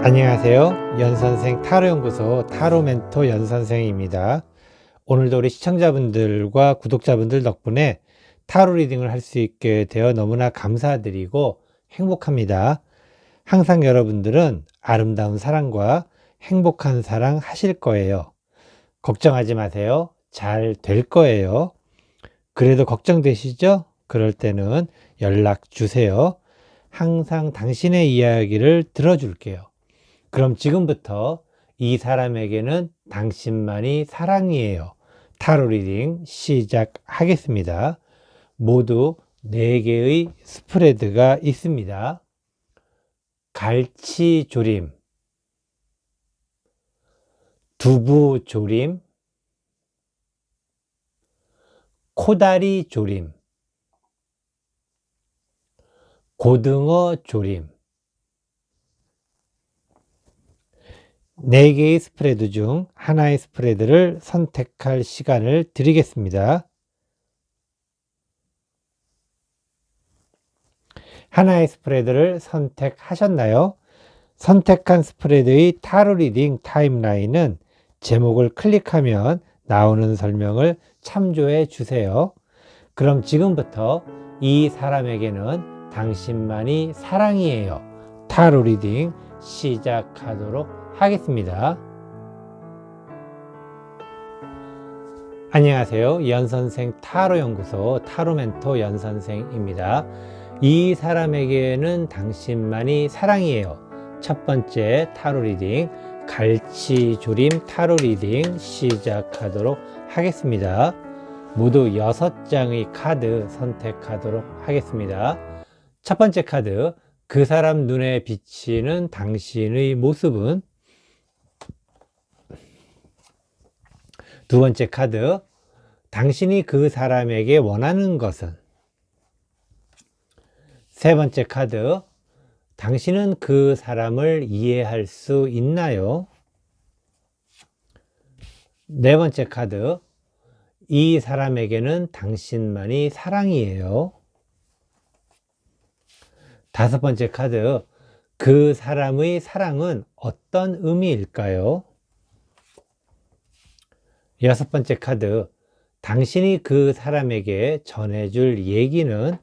안녕하세요. 연선생 타로연구소 타로멘토 연선생입니다. 오늘도 우리 시청자분들과 구독자분들 덕분에 타로 리딩을 할 수 있게 되어 너무나 감사드리고 행복합니다. 항상 여러분들은 아름다운 사랑과 행복한 사랑 하실 거예요. 걱정하지 마세요. 잘 될 거예요. 그래도 걱정되시죠? 그럴 때는 연락 주세요. 항상 당신의 이야기를 들어줄게요. 그럼 지금부터 이 사람에게는 당신만이 사랑이에요. 타로 리딩 시작하겠습니다. 모두 4개의 스프레드가 있습니다. 갈치조림, 두부조림, 코다리조림, 고등어조림. 4개의 스프레드 중 하나의 스프레드를 선택할 시간을 드리겠습니다. 하나의 스프레드를 선택하셨나요? 선택한 스프레드의 타로 리딩 타임라인은 제목을 클릭하면 나오는 설명을 참조해 주세요. 그럼 지금부터 이 사람에게는 당신만이 사랑이에요. 타로 리딩 시작하도록 하겠습니다. 안녕하세요. 연선생 타로연구소 타로멘토 연선생입니다. 이 사람에게는 당신만이 사랑이에요. 첫 번째 타로 리딩 갈치조림 타로 리딩 시작하도록 하겠습니다. 모두 6장의 카드 선택하도록 하겠습니다. 첫 번째 카드, 그 사람 눈에 비치는 당신의 모습은? 두 번째 카드, 당신이 그 사람에게 원하는 것은? 세 번째 카드, 당신은 그 사람을 이해할 수 있나요? 네 번째 카드, 이 사람에게는 당신만이 사랑이에요. 다섯 번째 카드, 그 사람의 사랑은 어떤 의미일까요? 여섯 번째 카드, 당신이 그 사람에게 전해줄 얘기는?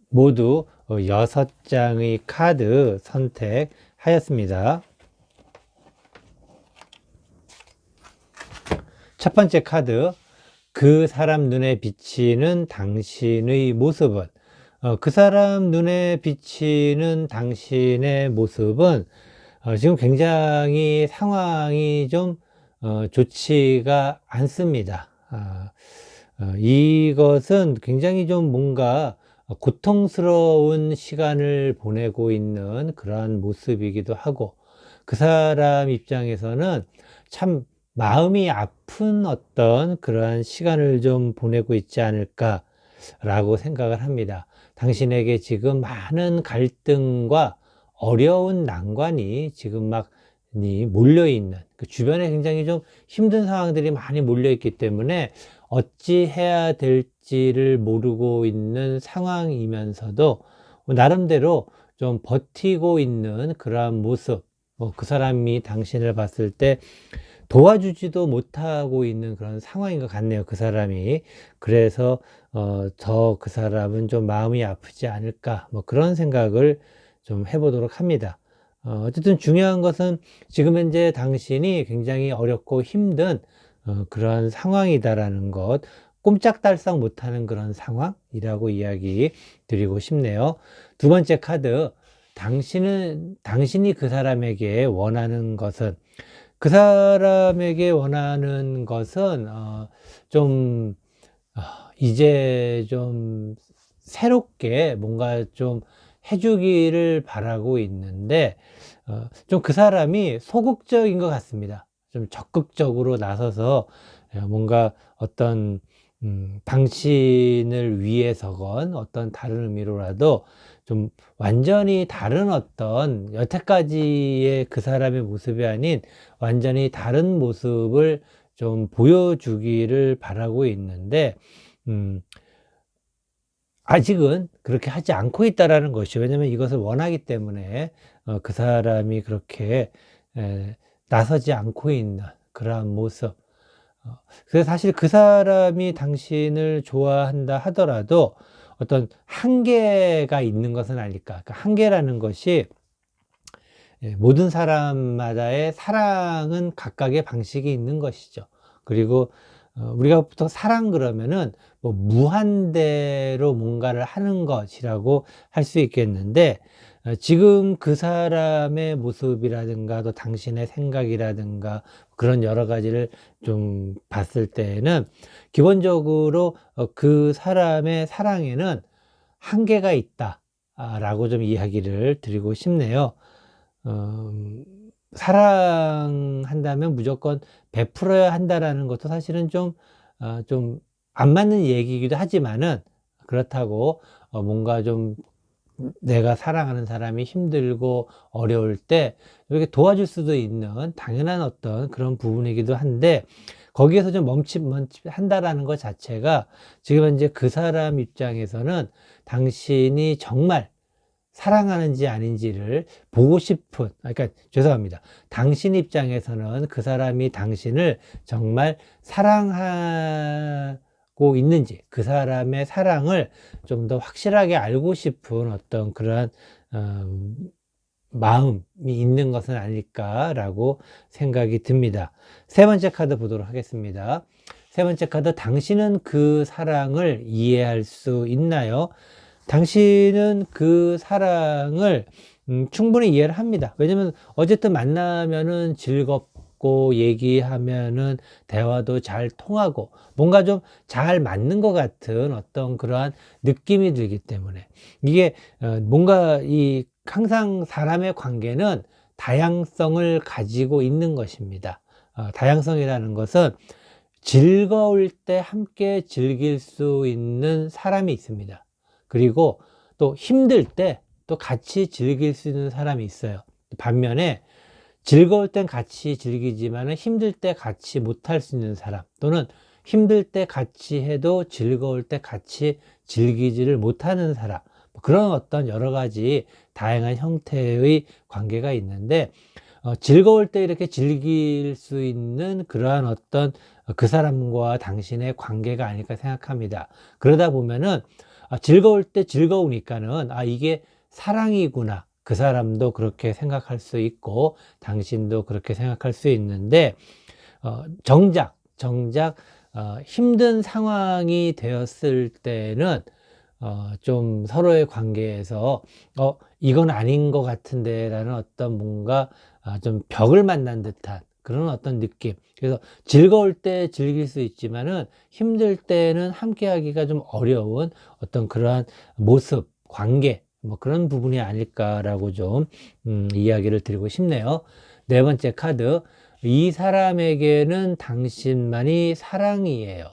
모두 6장의 카드 선택하였습니다. 첫 번째 카드, 그 사람 눈에 비치는 당신의 모습은? 그 사람 눈에 비치는 당신의 모습은 지금 굉장히 상황이 좀 좋지가 않습니다. 이것은 굉장히 좀 뭔가 고통스러운 시간을 보내고 있는 그러한 모습이기도 하고, 그 사람 입장에서는 참 마음이 아픈 어떤 그러한 시간을 좀 보내고 있지 않을까 라고 생각을 합니다. 당신에게 지금 많은 갈등과 어려운 난관이 지금 막 몰려있는, 그 주변에 굉장히 좀 힘든 상황들이 많이 몰려있기 때문에 어찌 해야 될지를 모르고 있는 상황이면서도 나름대로 좀 버티고 있는 그러한 모습, 그 사람이 당신을 봤을 때 도와주지도 못하고 있는 그런 상황인 것 같네요, 그 사람이. 그래서 더 그 사람은 좀 마음이 아프지 않을까, 그런 생각을 좀 해보도록 합니다. 어쨌든 중요한 것은 지금 현재 당신이 굉장히 어렵고 힘든 그런 상황이다라는 것, 꼼짝달싹 못하는 그런 상황이라고 이야기 드리고 싶네요. 두 번째 카드, 당신이 그 사람에게 원하는 것은? 그 사람에게 원하는 것은 좀 이제 좀 새롭게 뭔가 좀 해주기를 바라고 있는데 좀 그 사람이 소극적인 것 같습니다. 좀 적극적으로 나서서 뭔가 어떤 당신을 위해서건 어떤 다른 의미로라도 좀 완전히 다른 어떤 여태까지의 그 사람의 모습이 아닌 완전히 다른 모습을 좀 보여주기를 바라고 있는데 아직은 그렇게 하지 않고 있다라는 것이죠. 왜냐하면 이것을 원하기 때문에 그 사람이 그렇게 나서지 않고 있는 그러한 모습. 그래서 사실 그 사람이 당신을 좋아한다 하더라도 어떤 한계가 있는 것은 아닐까. 그 한계라는 것이 모든 사람마다의 사랑은 각각의 방식이 있는 것이죠. 그리고 우리가 보통 사랑 그러면은 뭐 무한대로 뭔가를 하는 것이라고 할 수 있겠는데, 지금 그 사람의 모습이라든가 또 당신의 생각이라든가 그런 여러 가지를 좀 봤을 때에는 기본적으로 그 사람의 사랑에는 한계가 있다라고 좀 이야기를 드리고 싶네요. 어, 사랑한다면 무조건 베풀어야 한다라는 것도 사실은 좀 안 맞는 얘기이기도 하지만은, 그렇다고 뭔가 좀 내가 사랑하는 사람이 힘들고 어려울 때 이렇게 도와줄 수도 있는 당연한 어떤 그런 부분이기도 한데, 거기에서 좀 멈칫멈칫한다라는 것 자체가 지금 현재 그 사람 입장에서는 당신이 정말 사랑하는지 아닌지를 보고 싶은, 그러니까 죄송합니다. 당신 입장에서는 그 사람이 당신을 정말 사랑하고 있는지, 그 사람의 사랑을 좀 더 확실하게 알고 싶은 어떤 그러한 마음이 있는 것은 아닐까라고 생각이 듭니다. 세 번째 카드 보도록 하겠습니다. 세 번째 카드, 당신은 그 사랑을 이해할 수 있나요? 당신은 그 사랑을 충분히 이해를 합니다. 왜냐면 어쨌든 만나면은 즐겁고 얘기하면은 대화도 잘 통하고 뭔가 좀 잘 맞는 것 같은 어떤 그러한 느낌이 들기 때문에, 이게 뭔가 항상 사람의 관계는 다양성을 가지고 있는 것입니다. 다양성이라는 것은 즐거울 때 함께 즐길 수 있는 사람이 있습니다. 그리고 또 힘들 때 또 같이 즐길 수 있는 사람이 있어요. 반면에 즐거울 땐 같이 즐기지만 힘들 때 같이 못할 수 있는 사람, 또는 힘들 때 같이 해도 즐거울 때 같이 즐기지를 못하는 사람, 그런 어떤 여러 가지 다양한 형태의 관계가 있는데, 즐거울 때 이렇게 즐길 수 있는 그러한 어떤 그 사람과 당신의 관계가 아닐까 생각합니다. 그러다 보면은 즐거울 때 즐거우니까는 이게 사랑이구나, 그 사람도 그렇게 생각할 수 있고 당신도 그렇게 생각할 수 있는데, 정작 힘든 상황이 되었을 때는 좀 서로의 관계에서 이건 아닌 것 같은데 라는 어떤 뭔가 좀 벽을 만난 듯한 그런 어떤 느낌. 그래서 즐거울 때 즐길 수 있지만은 힘들 때는 함께 하기가 좀 어려운 어떤 그러한 모습, 관계, 뭐 그런 부분이 아닐까라고 좀 이야기를 드리고 싶네요. 네 번째 카드, 이 사람에게는 당신만이 사랑이에요.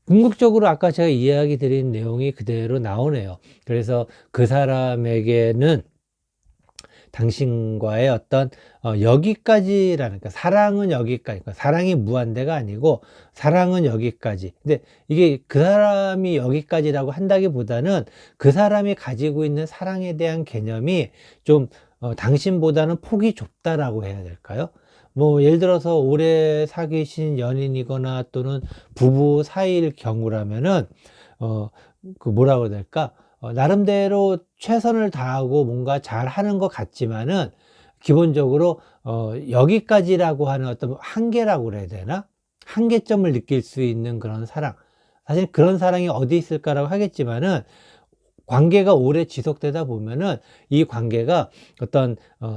궁극적으로 아까 제가 이야기 드린 내용이 그대로 나오네요. 그래서 그 사람에게는 당신과의 어떤 여기까지라는, 그러니까 사랑은 여기까지, 그러니까 사랑이 무한대가 아니고 사랑은 여기까지. 근데 이게 그 사람이 여기까지라고 한다기보다는 그 사람이 가지고 있는 사랑에 대한 개념이 좀 당신보다는 폭이 좁다라고 해야 될까요? 뭐 예를 들어서 오래 사귀신 연인이거나 또는 부부 사이일 경우라면은 그 뭐라고 해야 될까? 나름대로 최선을 다하고 뭔가 잘 하는 것 같지만은 기본적으로 여기까지라고 하는 어떤 한계라고 그래야 되나? 한계점을 느낄 수 있는 그런 사랑. 사실 그런 사랑이 어디 있을까라고 하겠지만은, 관계가 오래 지속되다 보면은 이 관계가 어떤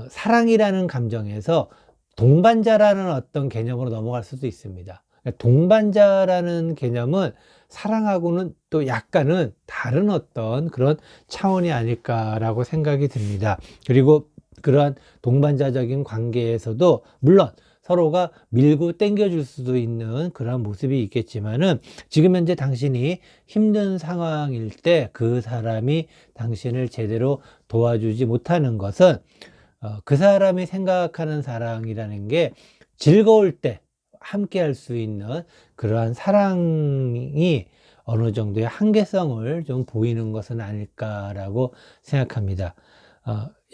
사랑이라는 감정에서 동반자라는 어떤 개념으로 넘어갈 수도 있습니다. 동반자라는 개념은 사랑하고는 또 약간은 다른 어떤 그런 차원이 아닐까라고 생각이 듭니다. 그리고 그러한 동반자적인 관계에서도 물론 서로가 밀고 당겨줄 수도 있는 그런 모습이 있겠지만은, 지금 현재 당신이 힘든 상황일 때 그 사람이 당신을 제대로 도와주지 못하는 것은 그 사람이 생각하는 사랑이라는 게 즐거울 때 함께 할 수 있는 그러한 사랑이 어느 정도의 한계성을 좀 보이는 것은 아닐까라고 생각합니다.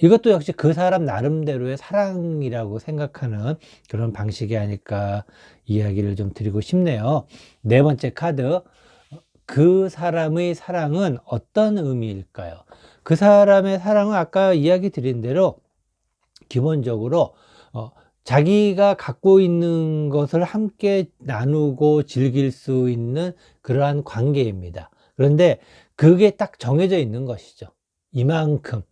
이것도 역시 그 사람 나름대로의 사랑이라고 생각하는 그런 방식이 아닐까 이야기를 좀 드리고 싶네요. 네 번째 카드, 그 사람의 사랑은 어떤 의미일까요? 그 사람의 사랑은 아까 이야기 드린 대로 기본적으로 자기가 갖고 있는 것을 함께 나누고 즐길 수 있는 그러한 관계입니다. 그런데 그게 딱 정해져 있는 것이죠. 이만큼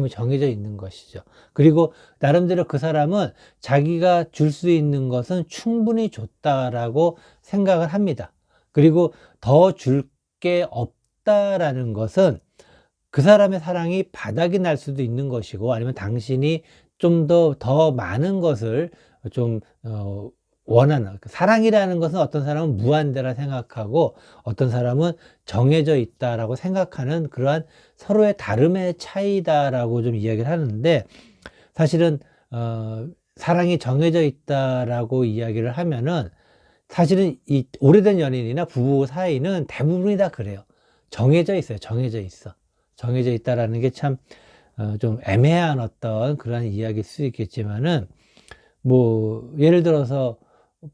정해져 있는 것이죠. 그리고 나름대로 그 사람은 자기가 줄 수 있는 것은 충분히 줬다라고 생각을 합니다. 그리고 더 줄 게 없다라는 것은 그 사람의 사랑이 바닥이 날 수도 있는 것이고, 아니면 당신이 좀 더 많은 것을 좀 원하는, 사랑이라는 것은 어떤 사람은 무한대라 생각하고 어떤 사람은 정해져 있다라고 생각하는 그러한 서로의 다름의 차이다라고 좀 이야기를 하는데, 사실은 사랑이 정해져 있다라고 이야기를 하면은 사실은 이 오래된 연인이나 부부 사이는 대부분이 다 그래요. 정해져 있어요. 정해져 있어. 정해져 있다라는 게 참 좀 애매한 어떤 그런 이야기일 수 있겠지만은, 뭐 예를 들어서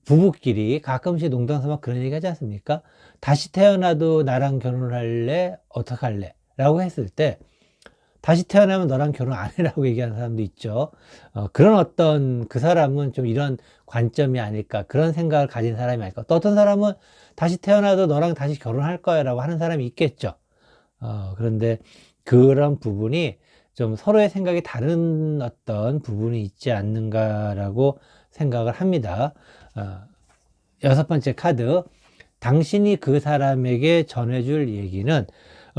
부부끼리 가끔씩 농담삼아 그런 얘기 하지 않습니까? 다시 태어나도 나랑 결혼할래? 어떡할래? 라고 했을 때, 다시 태어나면 너랑 결혼 안 해라고 얘기하는 사람도 있죠. 그런 어떤, 그 사람은 좀 이런 관점이 아닐까, 그런 생각을 가진 사람이 아닐까. 또 어떤 사람은 다시 태어나도 너랑 다시 결혼할 거야 라고 하는 사람이 있겠죠. 그런데 그런 부분이 좀 서로의 생각이 다른 어떤 부분이 있지 않는가라고 생각을 합니다. 여섯 번째 카드, 당신이 그 사람에게 전해줄 얘기는,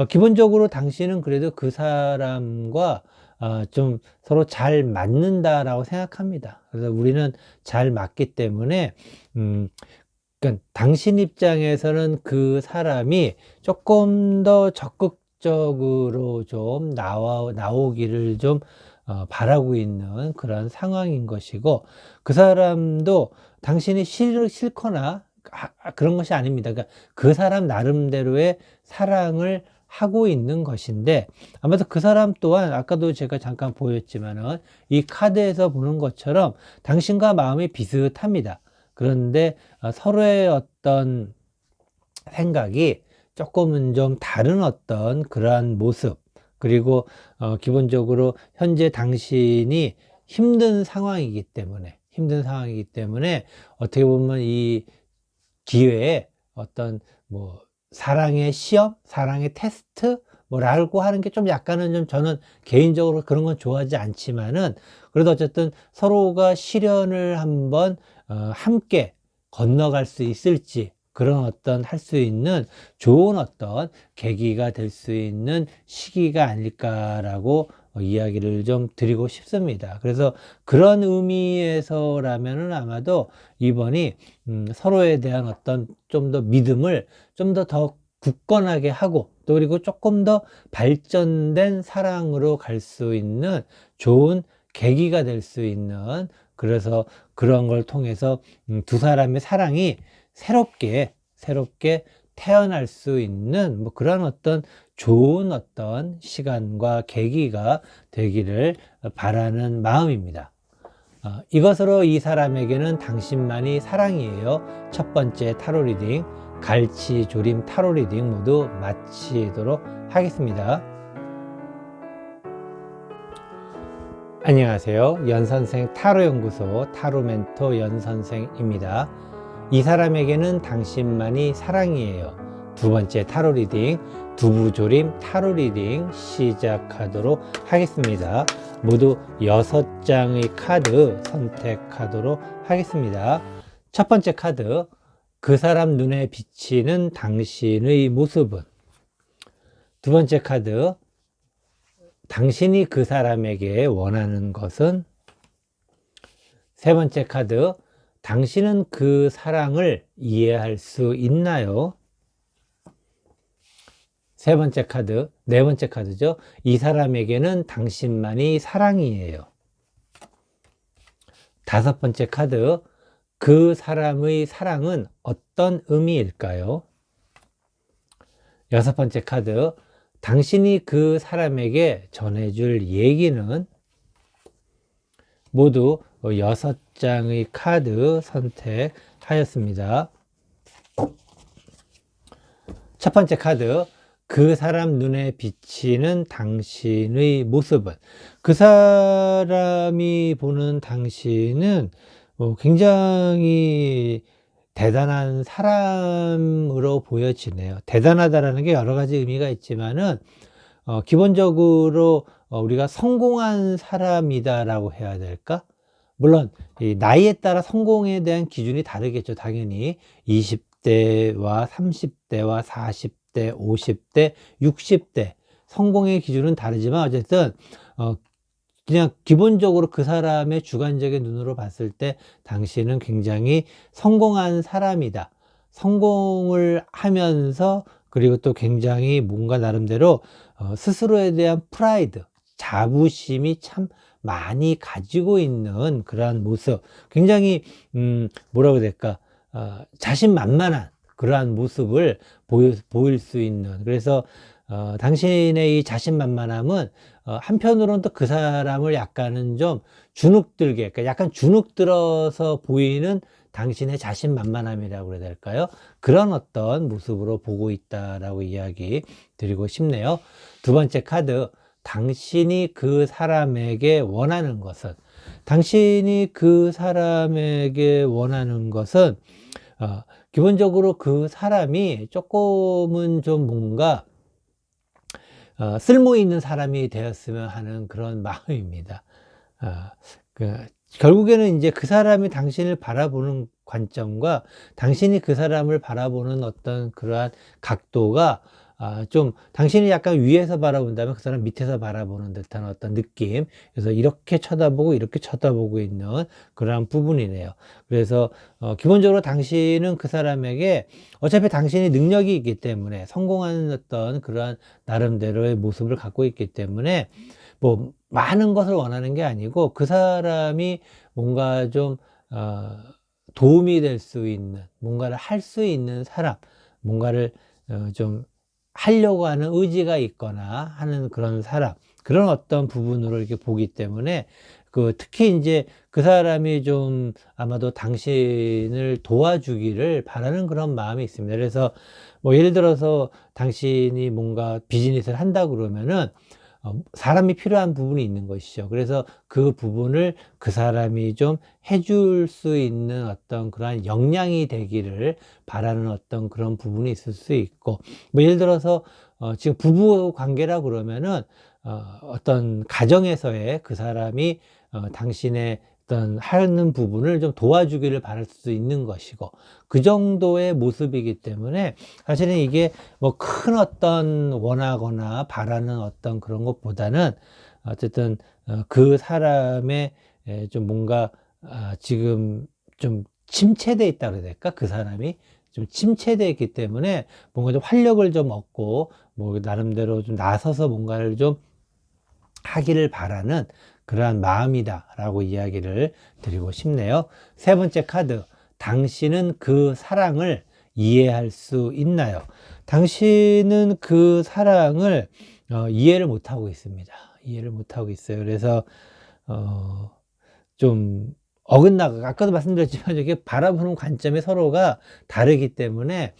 기본적으로 당신은 그래도 그 사람과 좀 서로 잘 맞는다라고 생각합니다. 그래서 우리는 잘 맞기 때문에, 그러니까 당신 입장에서는 그 사람이 조금 더 적극적으로 좀 나오기를 좀 바라고 있는 그런 상황인 것이고, 그 사람도 당신이 싫거나 그런 것이 아닙니다. 그러니까 그 사람 나름대로의 사랑을 하고 있는 것인데, 아마도 그 사람 또한 아까도 제가 잠깐 보였지만은 이 카드에서 보는 것처럼 당신과 마음이 비슷합니다. 그런데 서로의 어떤 생각이 조금은 좀 다른 어떤 그러한 모습, 그리고 기본적으로 현재 당신이 힘든 상황이기 때문에 어떻게 보면 이 기회에 어떤 뭐 사랑의 시험, 사랑의 테스트 뭐라고 하는 게 좀 약간은 좀, 저는 개인적으로 그런 건 좋아하지 않지만은, 그래도 어쨌든 서로가 시련을 한번 함께 건너갈 수 있을지, 그런 어떤 할 수 있는 좋은 어떤 계기가 될 수 있는 시기가 아닐까라고 이야기를 좀 드리고 싶습니다. 그래서 그런 의미에서라면은 아마도 이번이 서로에 대한 어떤 좀 더 믿음을 좀 더 굳건하게 하고, 또 그리고 조금 더 발전된 사랑으로 갈 수 있는 좋은 계기가 될 수 있는, 그래서 그런 걸 통해서 두 사람의 사랑이 새롭게 태어날 수 있는 뭐 그런 어떤 좋은 어떤 시간과 계기가 되기를 바라는 마음입니다. 이것으로 이 사람에게는 당신만이 사랑이에요. 첫 번째 타로 리딩, 갈치 조림 타로 리딩 모두 마치도록 하겠습니다. 안녕하세요. 연선생 타로연구소 타로멘토 연선생입니다. 이 사람에게는 당신만이 사랑이에요. 두 번째 타로 리딩, 두부조림 타로 리딩 시작하도록 하겠습니다. 모두 6장의 카드 선택하도록 하겠습니다. 첫 번째 카드, 그 사람 눈에 비치는 당신의 모습은. 두 번째 카드, 당신이 그 사람에게 원하는 것은. 세 번째 카드, 당신은 그 사랑을 이해할 수 있나요? 세 번째 카드, 네 번째 카드죠. 이 사람에게는 당신만이 사랑이에요. 다섯 번째 카드, 그 사람의 사랑은 어떤 의미일까요? 여섯 번째 카드, 당신이 그 사람에게 전해줄 얘기는 모두 6장의 카드 선택하였습니다. 첫 번째 카드, 그 사람 눈에 비치는 당신의 모습은, 그 사람이 보는 당신은 굉장히 대단한 사람으로 보여지네요. 대단하다라는 게 여러 가지 의미가 있지만은 기본적으로 우리가 성공한 사람이다라고 해야 될까? 물론 이 나이에 따라 성공에 대한 기준이 다르겠죠. 당연히 20대와 30대와 40대, 50대, 60대 성공의 기준은 다르지만 어쨌든 그냥 기본적으로 그 사람의 주관적인 눈으로 봤을 때 당신은 굉장히 성공한 사람이다. 성공을 하면서 그리고 또 굉장히 뭔가 나름대로 스스로에 대한 프라이드, 자부심이 참 많이 가지고 있는 그러한 모습, 굉장히 뭐라고 해야 될까, 자신만만한 그러한 모습을 보일 수 있는, 그래서 당신의 이 자신만만함은 한편으로는 또 그 사람을 약간은 좀 주눅들게, 그러니까 약간 주눅들어서 보이는 당신의 자신만만함이라고 해야 될까요? 그런 어떤 모습으로 보고 있다라고 이야기 드리고 싶네요. 두 번째 카드, 당신이 그 사람에게 원하는 것은, 당신이 그 사람에게 원하는 것은 기본적으로 그 사람이 조금은 좀 뭔가 쓸모 있는 사람이 되었으면 하는 그런 마음입니다. 결국에는 이제 그 사람이 당신을 바라보는 관점과 당신이 그 사람을 바라보는 어떤 그러한 각도가 좀 당신이 약간 위에서 바라본다면 그 사람 밑에서 바라보는 듯한 어떤 느낌, 그래서 이렇게 쳐다보고 이렇게 쳐다보고 있는 그러한 부분이네요. 그래서 기본적으로 당신은 그 사람에게 어차피 당신이 능력이 있기 때문에 성공하는 어떤 그러한 나름대로의 모습을 갖고 있기 때문에 뭐 많은 것을 원하는 게 아니고 그 사람이 뭔가 좀 도움이 될 수 있는, 뭔가를 할 수 있는 사람, 뭔가를 좀 하려고 하는 의지가 있거나 하는 그런 사람, 그런 어떤 부분으로 이렇게 보기 때문에 특히 이제 그 사람이 좀 아마도 당신을 도와주기를 바라는 그런 마음이 있습니다. 그래서 뭐 예를 들어서 당신이 뭔가 비즈니스를 한다 그러면은 사람이 필요한 부분이 있는 것이죠. 그래서 그 부분을 그 사람이 좀 해줄 수 있는 어떤 그러한 역량이 되기를 바라는 어떤 그런 부분이 있을 수 있고, 뭐 예를 들어서 지금 부부 관계라 그러면은 어떤 가정에서의 그 사람이 당신의 어떤 하는 부분을 좀 도와주기를 바랄 수 있는 것이고, 그 정도의 모습이기 때문에 사실은 이게 뭐 큰 어떤 원하거나 바라는 어떤 그런 것보다는 어쨌든 그 사람의 좀 뭔가 지금 좀 침체되어 있다 그래야 될까? 그 사람이 좀 침체되어 있기 때문에 뭔가 좀 활력을 좀 얻고 뭐 나름대로 좀 나서서 뭔가를 좀 하기를 바라는 그러한 마음이다라고 이야기를 드리고 싶네요. 세 번째 카드, 당신은 그 사랑을 이해할 수 있나요? 당신은 그 사랑을 이해를 못하고 있습니다. 이해를 못하고 있어요. 그래서 좀 어긋나가, 아까도 말씀드렸지만 이게 바라보는 관점이 서로가 다르기 때문에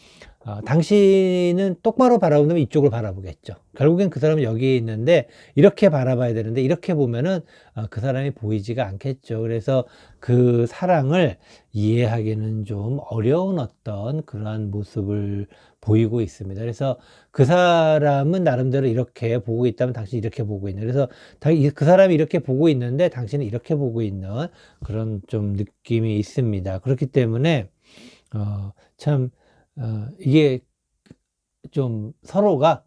당신은 똑바로 바라본다면 이쪽을 바라보겠죠. 결국엔 그 사람은 여기에 있는데 이렇게 바라봐야 되는데 이렇게 보면은 그 사람이 보이지가 않겠죠. 그래서 그 사랑을 이해하기는 좀 어려운 어떤 그러한 모습을 보이고 있습니다. 그래서 그 사람은 나름대로 이렇게 보고 있다면 당신이 이렇게 보고 있는, 그래서 그 사람이 이렇게 보고 있는데 당신은 이렇게 보고 있는 그런 좀 느낌이 있습니다. 그렇기 때문에 참 이게 좀 서로가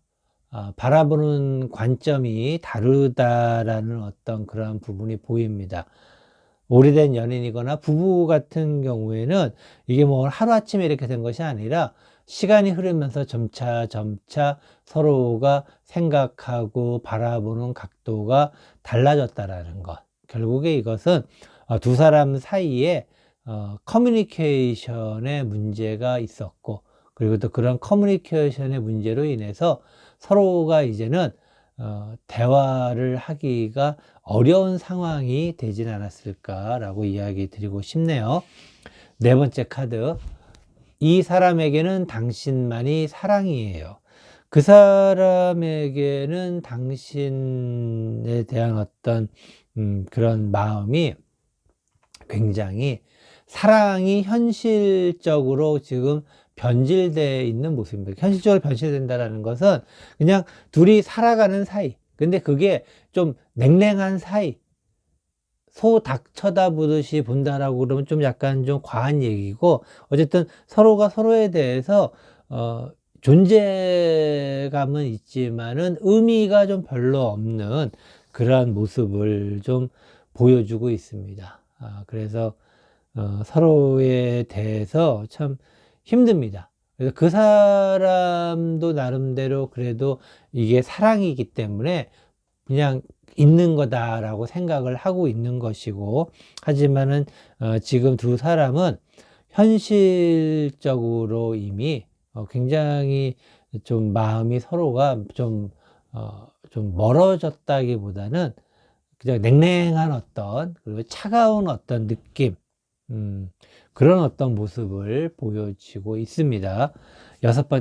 바라보는 관점이 다르다라는 어떤 그런 부분이 보입니다. 오래된 연인이거나 부부 같은 경우에는 이게 뭐 하루아침에 이렇게 된 것이 아니라 시간이 흐르면서 점차 서로가 생각하고 바라보는 각도가 달라졌다라는 것. 결국에 이것은 두 사람 사이에 커뮤니케이션에 문제가 있었고, 그리고 또 그런 커뮤니케이션의 문제로 인해서 서로가 이제는 대화를 하기가 어려운 상황이 되진 않았을까라고 이야기 드리고 싶네요. 네 번째 카드. 이 사람에게는 당신만이 사랑이에요. 그 사람에게는 당신에 대한 어떤 그런 마음이 굉장히 사랑이 현실적으로 지금 변질되어 있는 모습입니다. 현실적으로 변질된다는 것은 그냥 둘이 살아가는 사이, 근데 그게 좀 냉랭한 사이, 소 닭 쳐다보듯이 본다라고 그러면 좀 약간 좀 과한 얘기고, 어쨌든 서로가 서로에 대해서 존재감은 있지만은 의미가 좀 별로 없는 그러한 모습을 좀 보여주고 있습니다. 그래서 서로에 대해서 참 힘듭니다. 그래서 그 사람도 나름대로 그래도 이게 사랑이기 때문에 그냥 있는 거다라고 생각을 하고 있는 것이고, 하지만은 지금 두 사람은 현실적으로 이미 굉장히 좀 마음이 서로가 좀 멀어졌다기보다는 그냥 냉랭한 어떤, 그리고 차가운 어떤 느낌, 그런 어떤 모습을 보여지고 있습니다.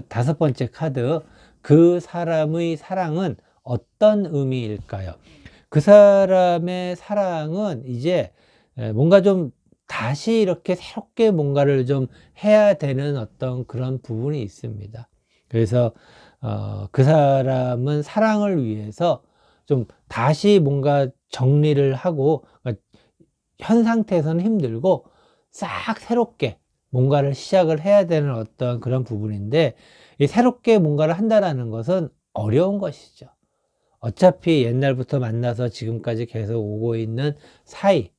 다섯 번째 카드. 그 사람의 사랑은 어떤 의미일까요? 그 사람의 사랑은 이제 뭔가 좀 다시 이렇게 새롭게 뭔가를 좀 해야 되는 어떤 그런 부분이 있습니다. 그래서 그 사람은 사랑을 위해서 좀 다시 뭔가 정리를 하고, 그러니까 현 상태에서는 힘들고 싹 새롭게 뭔가를 시작을 해야 되는 어떤 그런 부분인데, 이 새롭게 뭔가를 한다라는 것은 어려운 것이죠. 어차피 옛날부터 만나서 지금까지 계속 오고 있는 사이,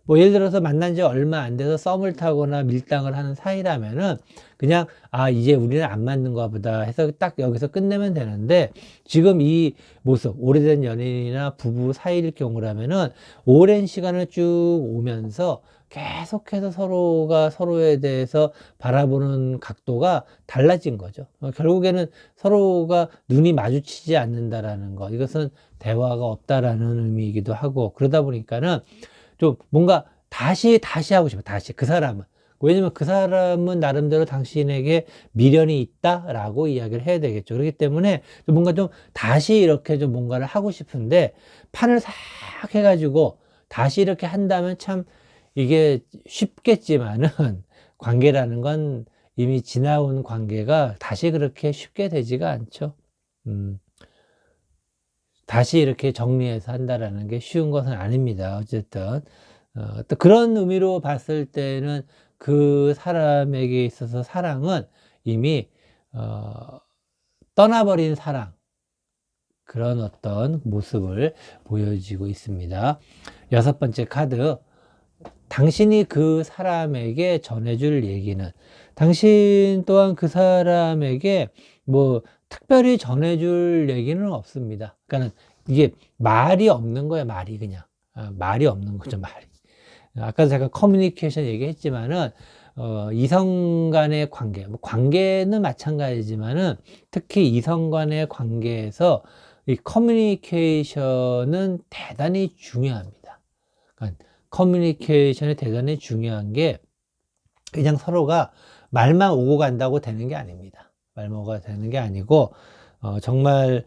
뭐 예를 들어서 만난 지 얼마 안 돼서 썸을 타거나 밀당을 하는 사이라면은 그냥 이제 우리는 안 맞는가 보다 해서 딱 여기서 끝내면 되는데, 지금 이 모습, 오래된 연인이나 부부 사이일 경우라면은 오랜 시간을 쭉 오면서 계속해서 서로가 서로에 대해서 바라보는 각도가 달라진 거죠. 결국에는 서로가 눈이 마주치지 않는다라는 것, 이것은 대화가 없다라는 의미이기도 하고, 그러다 보니까는 좀 뭔가 다시 하고 싶어. 다시 그 사람은, 왜냐면 그 사람은 나름대로 당신에게 미련이 있다라고 이야기를 해야 되겠죠. 그렇기 때문에 좀 뭔가 좀 다시 이렇게 좀 뭔가를 하고 싶은데, 판을 싹 해가지고 다시 이렇게 한다면 참 이게 쉽겠지만은 관계라는 건 이미 지나온 관계가 다시 그렇게 쉽게 되지가 않죠. 다시 이렇게 정리해서 한다라는 게 쉬운 것은 아닙니다. 어쨌든 또 그런 의미로 봤을 때는 그 사람에게 있어서 사랑은 이미 떠나버린 사랑, 그런 어떤 모습을 보여지고 있습니다. 여섯 번째 카드. 당신이 그 사람에게 전해줄 얘기는, 당신 또한 그 사람에게 뭐 특별히 전해줄 얘기는 없습니다. 그러니까 이게 말이 없는 거야. 말이 그냥 말이 없는 거죠. 말이. 아까도 잠깐 커뮤니케이션 얘기했지만은 이성 간의 관계, 뭐 관계는 마찬가지지만은 특히 이성 간의 관계에서 이 커뮤니케이션은 대단히 중요합니다. 그러니까 커뮤니케이션이 대단히 중요한 게, 그냥 서로가 말만 오고 간다고 되는 게 아닙니다. 말만 오고 되는 게 아니고 정말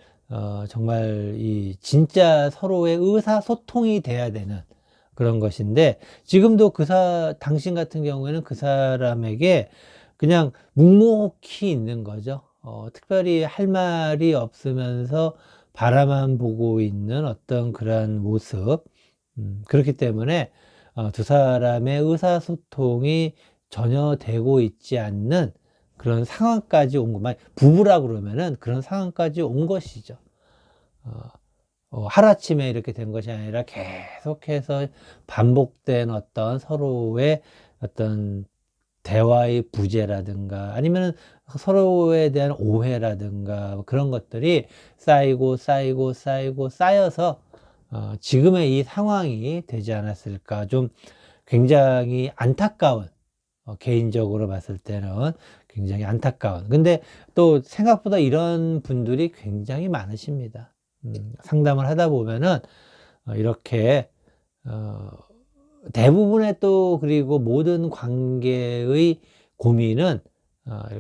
이 진짜 서로의 의사소통이 돼야 되는 그런 것인데, 지금도 당신 같은 경우에는 그 사람에게 그냥 묵묵히 있는 거죠. 특별히 할 말이 없으면서 바라만 보고 있는 어떤 그런 모습. 그렇기 때문에 두 사람의 의사소통이 전혀 되고 있지 않는 그런 상황까지 온 것만, 부부라 그러면은 그런 상황까지 온 것이죠. 하루아침에 이렇게 된 것이 아니라 계속해서 반복된 어떤 서로의 어떤 대화의 부재라든가, 아니면 서로에 대한 오해라든가, 그런 것들이 쌓여서 지금의 이 상황이 되지 않았을까. 좀 굉장히 안타까운, 개인적으로 봤을 때는 굉장히 안타까운. 근데 또 생각보다 이런 분들이 굉장히 많으십니다. 상담을 하다 보면은 이렇게 대부분의 또 그리고 모든 관계의 고민은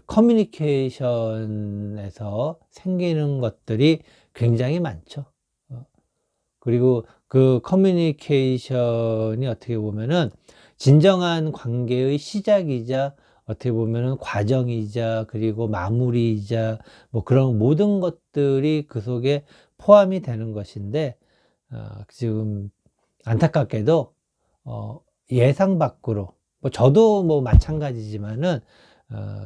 커뮤니케이션에서 생기는 것들이 굉장히 많죠. 그리고 그 커뮤니케이션이 어떻게 보면은 진정한 관계의 시작이자 어떻게 보면은 과정이자 그리고 마무리이자 뭐 그런 모든 것들이 그 속에 포함이 되는 것인데 지금 안타깝게도 예상 밖으로 뭐 저도 뭐 마찬가지지만은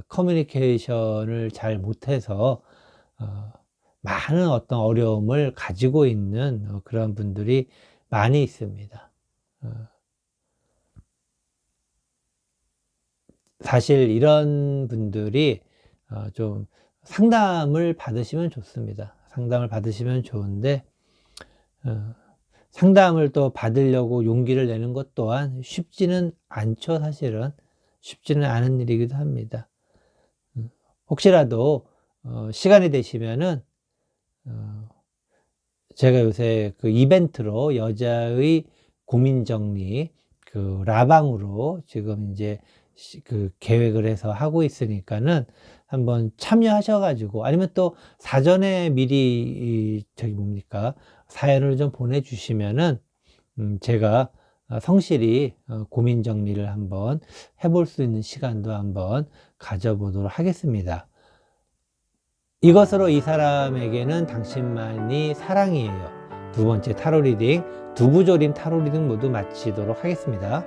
커뮤니케이션을 잘 못해서 많은 어떤 어려움을 가지고 있는 그런 분들이 많이 있습니다. 사실 이런 분들이 좀 상담을 받으시면 좋습니다. 상담을 받으시면 좋은데 상담을 또 받으려고 용기를 내는 것 또한 쉽지는 않죠. 사실은 쉽지는 않은 일이기도 합니다. 혹시라도 시간이 되시면은 제가 요새 그 이벤트로 여자의 고민 정리 그 라방으로 지금 이제 그 계획을 해서 하고 있으니까는 한번 참여하셔 가지고 아니면 또 사전에 미리 저기 뭡니까 사연을 좀 보내주시면은 제가 성실히 고민 정리를 한번 해볼 수 있는 시간도 한번 가져보도록 하겠습니다. 이것으로 이 사람에게는 당신만이 사랑이에요. 두 번째 타로 리딩, 두부조림 타로 리딩 모두 마치도록 하겠습니다.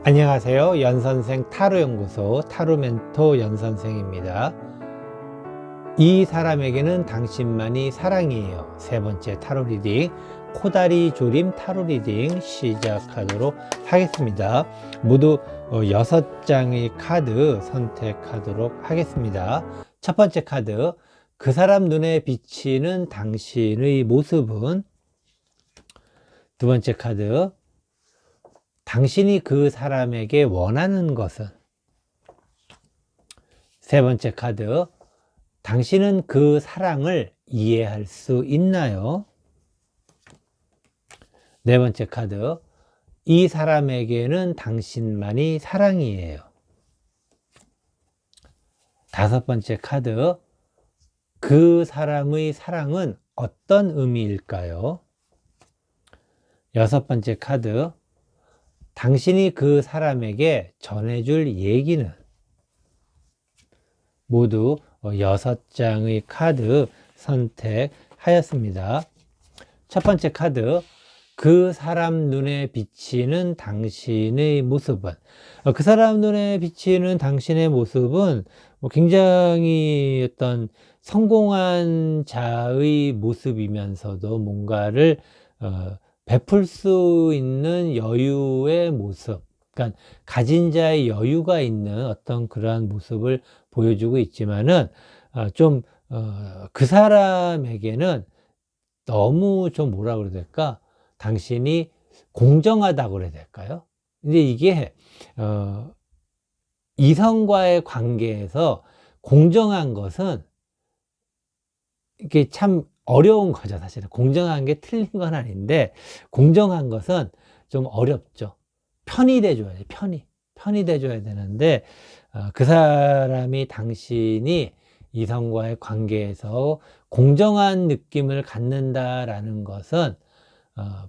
안녕하세요. 연선생 타로연구소 타로멘토 연선생입니다. 이 사람에게는 당신만이 사랑이에요. 세 번째 타로 리딩, 코다리 조림 타로 리딩 시작하도록 하겠습니다. 모두 6장의 카드 선택하도록 하겠습니다. 첫 번째 카드, 그 사람 눈에 비치는 당신의 모습은? 두 번째 카드, 당신이 그 사람에게 원하는 것은? 세 번째 카드, 당신은 그 사랑을 이해할 수 있나요? 네 번째 카드, 이 사람에게는 당신만이 사랑이에요. 다섯 번째 카드, 그 사람의 사랑은 어떤 의미일까요? 여섯 번째 카드, 당신이 그 사람에게 전해줄 얘기는? 모두 6장의 카드 선택하였습니다. 첫 번째 카드, 그 사람 눈에 비치는 당신의 모습은? 그 사람 눈에 비치는 당신의 모습은 굉장히 어떤 성공한 자의 모습이면서도 뭔가를 베풀 수 있는 여유의 모습, 그러니까 가진 자의 여유가 있는 어떤 그러한 모습을 보여주고 있지만은 좀 그 사람에게는 너무 좀 뭐라 그래야 될까? 당신이 공정하다고 그래야 될까요? 근데 이게 이성과의 관계에서 공정한 것은 이게 참 어려운 거죠. 사실은 공정한 게 틀린 건 아닌데 공정한 것은 좀 어렵죠. 편이 돼줘야 돼. 편이 돼줘야 되는데 그 사람이 당신이 이성과의 관계에서 공정한 느낌을 갖는다라는 것은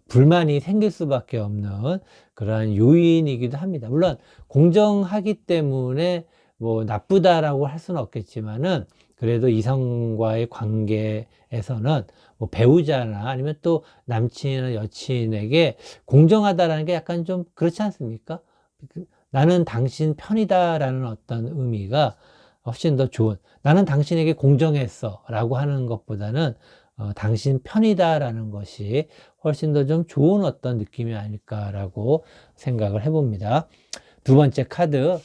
불만이 생길 수밖에 없는 그러한 요인이기도 합니다. 물론 공정하기 때문에 뭐 나쁘다라고 할 수는 없겠지만은 그래도 이성과의 관계에서는 뭐 배우자나 아니면 또 남친이나 여친에게 공정하다라는 게 약간 좀 그렇지 않습니까? 나는 당신 편이다라는 어떤 의미가 훨씬 더 좋은, 나는 당신에게 공정했어 라고 하는 것보다는 당신 편이다라는 것이 훨씬 더 좀 좋은 어떤 느낌이 아닐까라고 생각을 해봅니다. 두 번째 카드,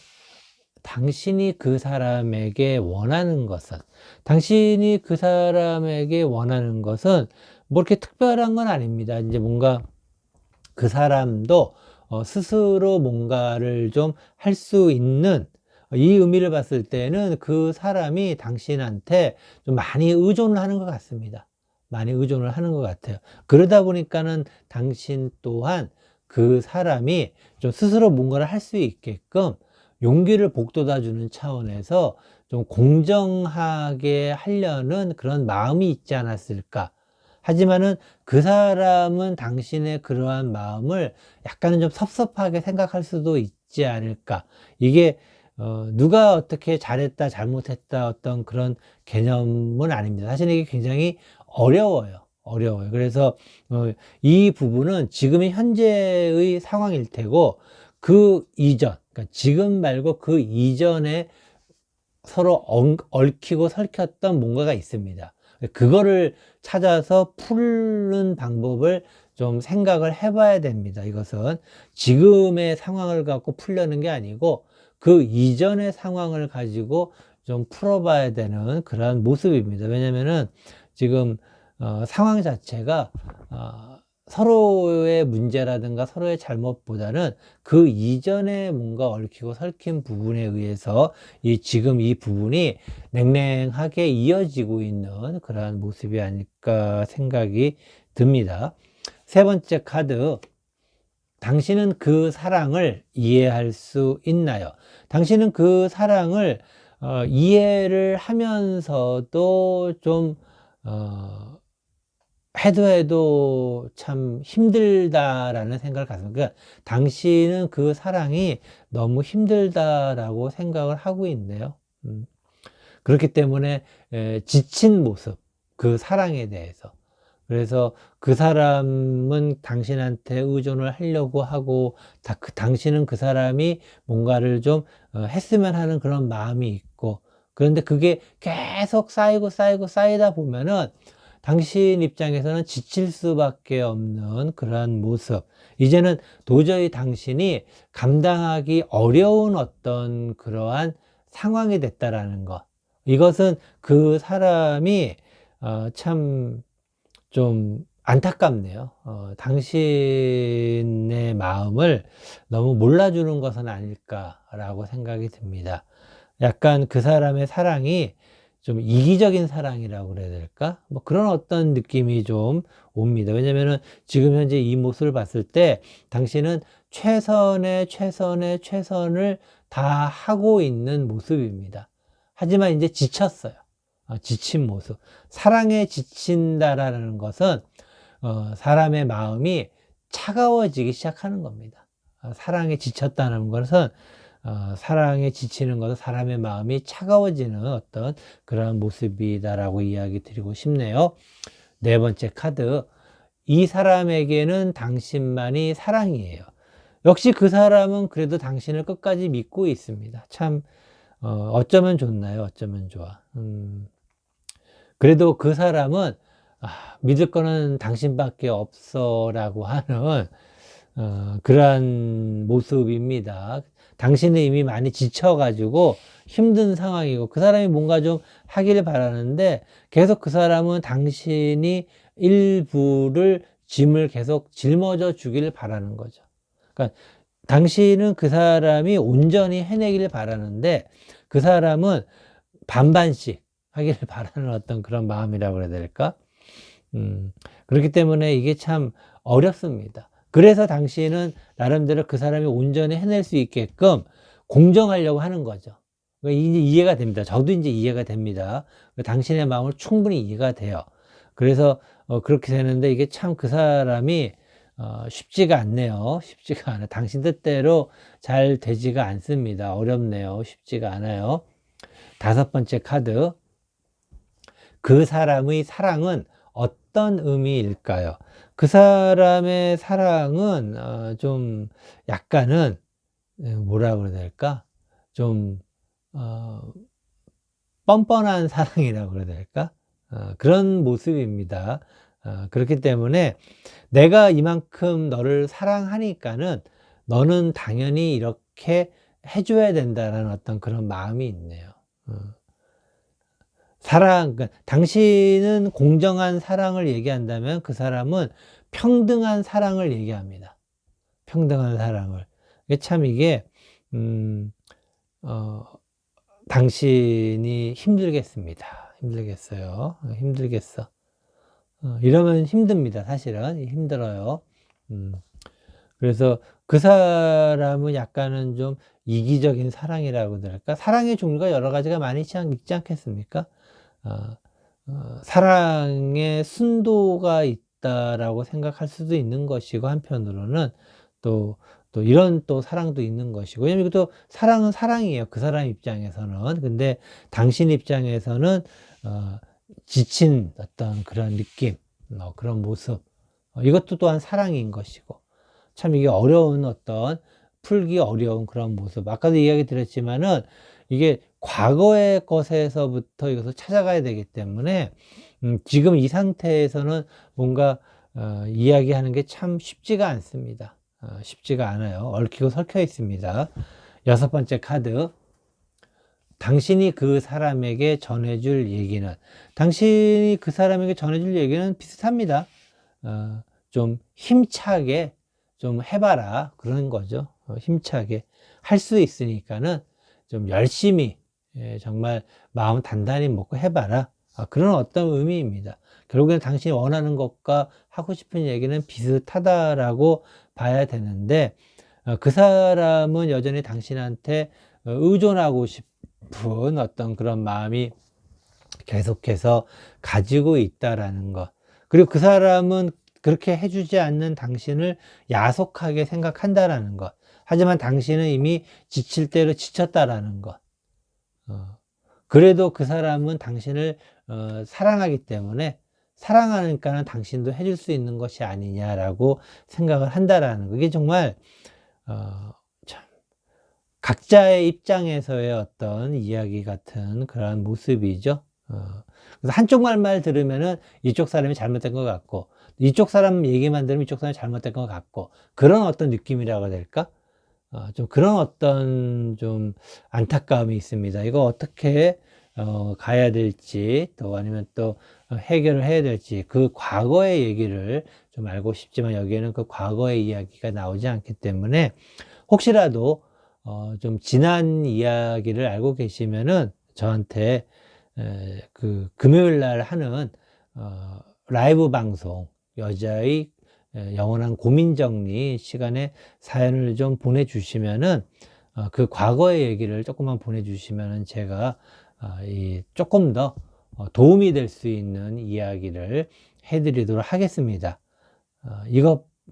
당신이 그 사람에게 원하는 것은? 당신이 그 사람에게 원하는 것은 뭐 이렇게 특별한 건 아닙니다. 이제 뭔가 그 사람도 스스로 뭔가를 좀 할 수 있는, 이 의미를 봤을 때는 그 사람이 당신한테 좀 많이 의존을 하는 것 같습니다. 많이 의존을 하는 것 같아요. 그러다 보니까는 당신 또한 그 사람이 좀 스스로 뭔가를 할 수 있게끔 용기를 북돋아 주는 차원에서 좀 공정하게 하려는 그런 마음이 있지 않았을까. 하지만은 그 사람은 당신의 그러한 마음을 약간은 좀 섭섭하게 생각할 수도 있지 않을까. 이게 누가 어떻게 잘했다 잘못했다 어떤 그런 개념은 아닙니다. 사실 이게 굉장히 어려워요. 그래서 이 부분은 지금의 현재의 상황일 테고, 그 이전, 그러니까 지금 말고 그 이전에 서로 얽히고 설켰던 뭔가가 있습니다. 그거를 찾아서 푸는 방법을 좀 생각을 해봐야 됩니다. 이것은 지금의 상황을 갖고 풀려는 게 아니고 그 이전의 상황을 가지고 좀 풀어봐야 되는 그런 모습입니다. 왜냐면은 지금 상황 자체가 서로의 문제라든가 서로의 잘못보다는 그 이전에 뭔가 얽히고 설킨 부분에 의해서 지금 이 부분이 냉랭하게 이어지고 있는 그러한 모습이 아닐까 생각이 듭니다. 세 번째 카드, 당신은 그 사랑을 이해할 수 있나요? 당신은 그 사랑을 이해를 하면서도 좀 해도 참 힘들다라는 생각을 갖습니다. 그러니까 당신은 그 사랑이 너무 힘들다라고 생각을 하고 있네요. 그렇기 때문에 지친 모습, 그 사랑에 대해서. 그래서 그 사람은 당신한테 의존을 하려고 하고, 당신은 그 사람이 뭔가를 좀 했으면 하는 그런 마음이 있고, 그런데 그게 계속 쌓이다 보면은 당신 입장에서는 지칠 수밖에 없는 그러한 모습. 이제는 도저히 당신이 감당하기 어려운 어떤 그러한 상황이 됐다라는 것. 이것은 그 사람이 참 좀 안타깝네요. 당신의 마음을 너무 몰라주는 것은 아닐까라고 생각이 듭니다. 약간 그 사람의 사랑이 좀 이기적인 사랑이라고 그래야 될까? 뭐 그런 어떤 느낌이 좀 옵니다. 왜냐면은 지금 현재 이 모습을 봤을 때 당신은 최선을 다 하고 있는 모습입니다. 하지만 이제 지쳤어요. 지친 모습. 사랑에 지친다라는 것은 사람의 마음이 차가워지기 시작하는 겁니다. 사랑에 지쳤다는 것은 사랑에 지치는 것은 사람의 마음이 차가워지는 어떤 그런 모습이다라고 이야기 드리고 싶네요. 네 번째 카드, 이 사람에게는 당신만이 사랑이에요. 역시 그 사람은 그래도 당신을 끝까지 믿고 있습니다. 참 어쩌면 좋나요? 어쩌면 좋아. 그래도 그 사람은 믿을 거는 당신밖에 없어 라고 하는 그러한 모습입니다. 당신은 이미 많이 지쳐가지고 힘든 상황이고, 그 사람이 뭔가 좀 하기를 바라는데 계속 그 사람은 당신이 일부를 짐을 계속 짊어져 주기를 바라는 거죠. 그러니까 당신은 그 사람이 온전히 해내기를 바라는데 그 사람은 반반씩 하기를 바라는 어떤 그런 마음이라고 해야 될까? 그렇기 때문에 이게 참 어렵습니다. 그래서 당신은 나름대로 그 사람이 온전히 해낼 수 있게끔 공정하려고 하는 거죠. 이제 이해가 됩니다. 저도 이제 이해가 됩니다. 당신의 마음을 충분히 이해가 돼요. 그래서 그렇게 되는데 이게 참 그 사람이 쉽지가 않네요. 쉽지가 않아요. 당신 뜻대로 잘 되지가 않습니다. 어렵네요. 쉽지가 않아요. 다섯 번째 카드, 그 사람의 사랑은 어떤 의미일까요? 그 사람의 사랑은 좀 약간은 뭐라 그래야 될까? 좀 뻔뻔한 사랑이라고 그래야 될까? 그런 모습입니다. 그렇기 때문에 내가 이만큼 너를 사랑하니까는 너는 당연히 이렇게 해줘야 된다라는 어떤 그런 마음이 있네요. 그러니까 당신은 공정한 사랑을 얘기한다면 그 사람은 평등한 사랑을 얘기합니다. 평등한 사랑을. 이게 당신이 힘들겠습니다. 힘들겠어요. 힘들겠어. 이러면 힘듭니다. 사실은 힘들어요. 그래서 그 사람은 약간은 좀 이기적인 사랑이라고 그럴까? 사랑의 종류가 여러 가지가 많이 있지 않겠습니까? 사랑에 순도가 있다라고 생각할 수도 있는 것이고, 한편으로는 또 이런 또 사랑도 있는 것이고, 왜냐면 또 사랑은 사랑이에요. 그 사람 입장에서는. 근데 당신 입장에서는 지친 어떤 그런 느낌, 그런 모습, 이것도 또한 사랑인 것이고, 참 이게 어려운 풀기 어려운 그런 모습. 아까도 이야기 드렸지만은 이게 과거의 것에서부터 이것을 찾아가야 되기 때문에 지금 이 상태에서는 뭔가 이야기하는 게 참 쉽지가 않습니다. 쉽지가 않아요. 얽히고 설켜 있습니다. 6번째 카드. 당신이 그 사람에게 전해줄 얘기는, 당신이 그 사람에게 전해줄 얘기는 비슷합니다. 좀 힘차게 좀 해봐라, 그러는 거죠. 힘차게 할 수 있으니까는 좀 열심히, 정말 마음 단단히 먹고 해봐라, 그런 어떤 의미입니다. 결국에는 당신이 원하는 것과 하고 싶은 얘기는 비슷하다라고 봐야 되는데, 그 사람은 여전히 당신한테 의존하고 싶은 어떤 그런 마음이 계속해서 가지고 있다라는 것. 그리고 그 사람은 그렇게 해주지 않는 당신을 야속하게 생각한다라는 것. 하지만 당신은 이미 지칠 대로 지쳤다라는 것. 그래도 그 사람은 당신을 사랑하기 때문에, 사랑하니까는 당신도 해줄 수 있는 것이 아니냐라고 생각을 한다라는 거. 이게 정말 참 각자의 입장에서의 어떤 이야기 같은 그런 모습이죠. 그래서 한쪽 말만 들으면은 이쪽 사람이 잘못된 것 같고, 이쪽 사람 얘기만 들으면 이쪽 사람이 잘못된 것 같고, 그런 어떤 느낌이라고 해야 될까? 좀 그런 어떤 좀 안타까움이 있습니다. 이거 어떻게 가야 될지, 또 아니면 또 해결을 해야 될지, 그 과거의 얘기를 좀 알고 싶지만 여기에는 그 과거의 이야기가 나오지 않기 때문에, 혹시라도 좀 지난 이야기를 알고 계시면은 저한테 그 금요일 날 하는 라이브 방송, 여자의 영원한 고민 정리 시간에 사연을 좀 보내주시면은, 그 과거의 얘기를 조금만 보내주시면은 제가 조금 더 도움이 될 수 있는 이야기를 해드리도록 하겠습니다.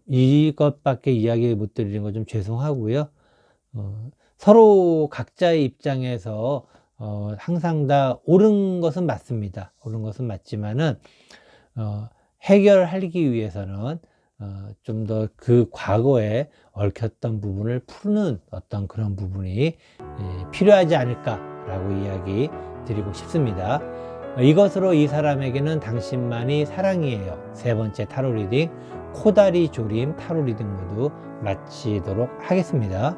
이것밖에 이야기 못 드리는 거 좀 죄송하고요. 서로 각자의 입장에서 항상 다 옳은 것은 맞습니다. 옳은 것은 맞지만은 해결하기 위해서는 좀 더 그 과거에 얽혔던 부분을 푸는 어떤 그런 부분이 필요하지 않을까라고 이야기 드리고 싶습니다. 이것으로 이 사람에게는 당신만이 사랑이에요. 3번째 타로 리딩, 코다리 조림 타로 리딩 모두 마치도록 하겠습니다.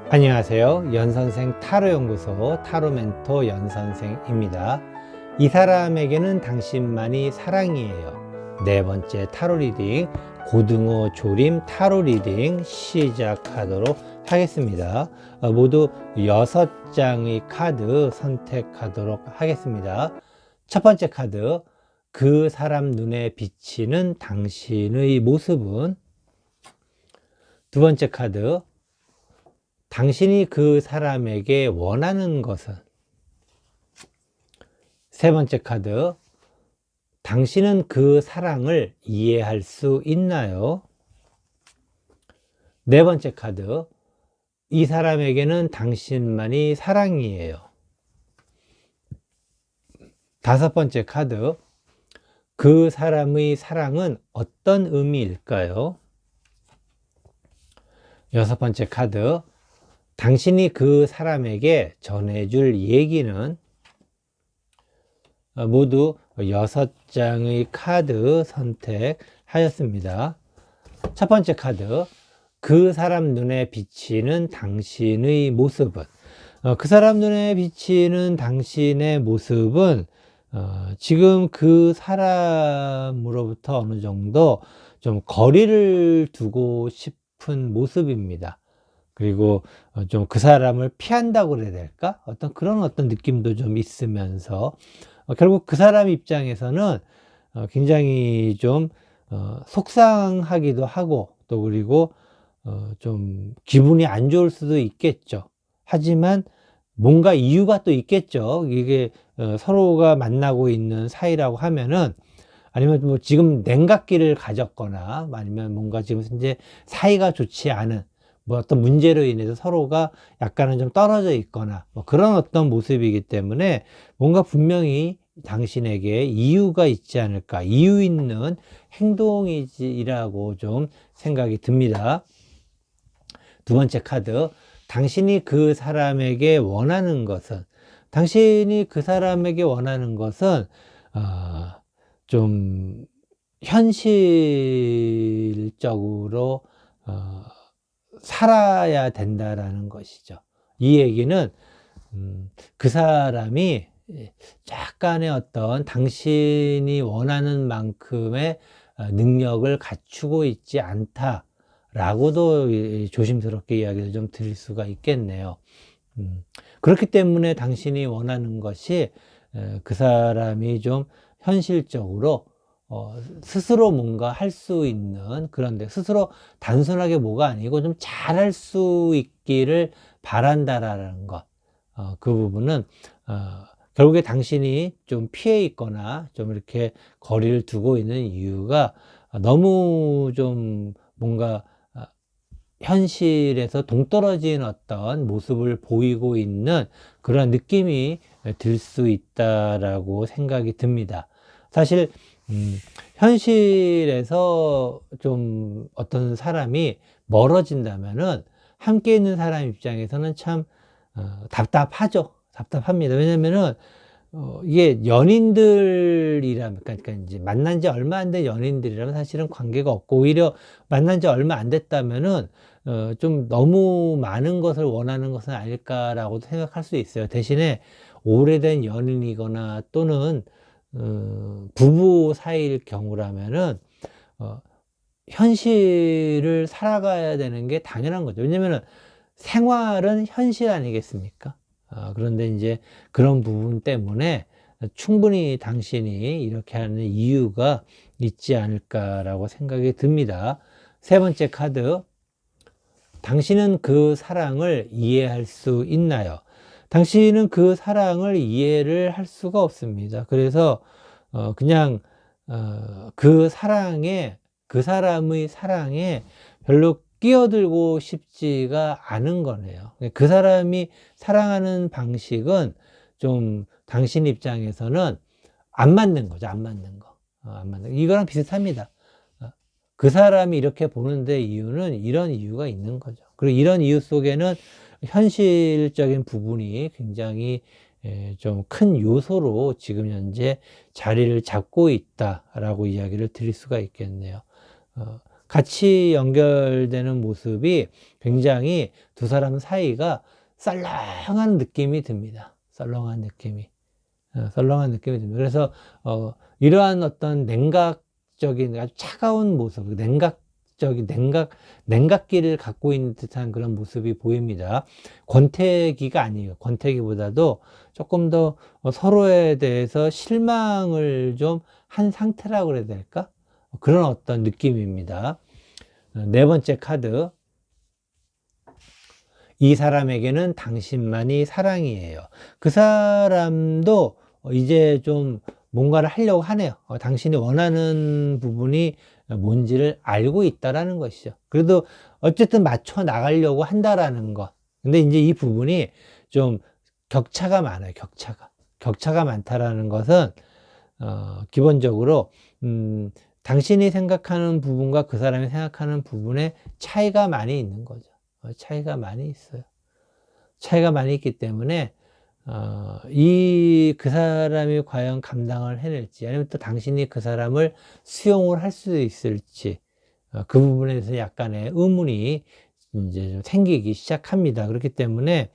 안녕하세요. 연선생 타로연구소 타로멘토 연선생입니다. 이 사람에게는 당신만이 사랑이에요. 4번째 타로 리딩, 고등어 조림 타로 리딩 시작하도록 하겠습니다. 모두 6장의 카드 선택하도록 하겠습니다. 첫 번째 카드, 그 사람 눈에 비치는 당신의 모습은? 두 번째 카드, 당신이 그 사람에게 원하는 것은? 세 번째 카드, 당신은 그 사랑을 이해할 수 있나요? 네 번째 카드, 이 사람에게는 당신만이 사랑이에요. 다섯 번째 카드, 그 사람의 사랑은 어떤 의미일까요? 여섯 번째 카드, 당신이 그 사람에게 전해줄 얘기는? 모두 6장의 카드 선택하였습니다. 첫 번째 카드, 그 사람 눈에 비치는 당신의 모습은? 그 사람 눈에 비치는 당신의 모습은 지금 그 사람으로부터 어느 정도 좀 거리를 두고 싶은 모습입니다. 그리고 좀 그 사람을 피한다고 그래야 될까? 어떤 느낌도 좀 있으면서 결국 그 사람 입장에서는 굉장히 좀 속상하기도 하고, 또 그리고 좀 기분이 안 좋을 수도 있겠죠. 하지만 뭔가 이유가 또 있겠죠. 이게 서로가 만나고 있는 사이라고 하면은, 아니면 뭐 지금 냉각기를 가졌거나, 아니면 뭔가 지금 현재 사이가 좋지 않은 뭐 어떤 문제로 인해서 서로가 약간은 좀 떨어져 있거나 뭐 그런 어떤 모습이기 때문에 뭔가 분명히 당신에게 이유가 있지 않을까, 이유 있는 행동이라고 좀 생각이 듭니다. 두 번째 카드, 당신이 그 사람에게 원하는 것은, 당신이 그 사람에게 원하는 것은 좀 현실적으로 살아야 된다라는 것이죠. 이 얘기는 그 사람이 약간의 어떤 당신이 원하는 만큼의 능력을 갖추고 있지 않다라고도 조심스럽게 이야기를 좀 드릴 수가 있겠네요. 그렇기 때문에 당신이 원하는 것이 그 사람이 좀 현실적으로 스스로 뭔가 할 수 있는, 그런데 스스로 단순하게 뭐가 아니고 좀 잘할 수 있기를 바란다라는 것. 그 부분은 결국에 당신이 좀 피해 있거나 좀 이렇게 거리를 두고 있는 이유가 너무 좀 뭔가 현실에서 동떨어진 어떤 모습을 보이고 있는 그런 느낌이 들 수 있다라고 생각이 듭니다. 사실 현실에서 좀 어떤 사람이 멀어진다면은 함께 있는 사람 입장에서는 참 답답하죠. 답답합니다. 왜냐면은 이게 연인들이라면, 그러니까 이제 만난 지 얼마 안 된 연인들이라면 사실은 관계가 없고, 오히려 만난 지 얼마 안 됐다면은 좀 너무 많은 것을 원하는 것은 아닐까라고도 생각할 수 있어요. 대신에 오래된 연인이거나 또는 부부 사이일 경우라면은 현실을 살아가야 되는 게 당연한 거죠. 왜냐면은 생활은 현실 아니겠습니까? 그런데 이제 그런 부분 때문에 충분히 당신이 이렇게 하는 이유가 있지 않을까라고 생각이 듭니다. 세 번째 카드, 당신은 그 사랑을 이해할 수 있나요? 당신은 그 사랑을 이해를 할 수가 없습니다. 그래서 그냥 그 사랑에, 그 사람의 사랑에 별로 끼어들고 싶지가 않은 거네요. 그 사람이 사랑하는 방식은 좀 당신 입장에서는 안 맞는 거죠. 안 맞는 거. 안 맞는 거. 이거랑 비슷합니다. 그 사람이 이렇게 보는데 이유는 이런 이유가 있는 거죠. 그리고 이런 이유 속에는 현실적인 부분이 굉장히 좀 큰 요소로 지금 현재 자리를 잡고 있다라고 이야기를 드릴 수가 있겠네요. 같이 연결되는 모습이 굉장히 두 사람 사이가 썰렁한 느낌이 듭니다. 썰렁한 느낌이. 썰렁한 느낌이 듭니다. 그래서 이러한 어떤 냉각적인 아주 차가운 모습, 냉각기를 갖고 있는 듯한 그런 모습이 보입니다. 권태기가 아니에요. 권태기보다도 조금 더 서로에 대해서 실망을 좀 한 상태라고 그래야 될까? 그런 어떤 느낌입니다. 네 번째 카드, 이 사람에게는 당신만이 사랑이에요. 그 사람도 이제 좀 뭔가를 하려고 하네요. 당신이 원하는 부분이 뭔지를 알고 있다라는 것이죠. 그래도 어쨌든 맞춰 나가려고 한다라는 것. 근데 이제 이 부분이 좀 격차가 많아요. 격차가 많다라는 것은 기본적으로 당신이 생각하는 부분과 그 사람이 생각하는 부분에 차이가 많이 있는 거죠. 차이가 많이 있어요. 차이가 많이 있기 때문에 그 사람이 과연 감당을 해낼지, 아니면 또 당신이 그 사람을 수용을 할 수 있을지, 그 부분에 대해서 약간의 의문이 이제 좀 생기기 시작합니다. 그렇기 때문에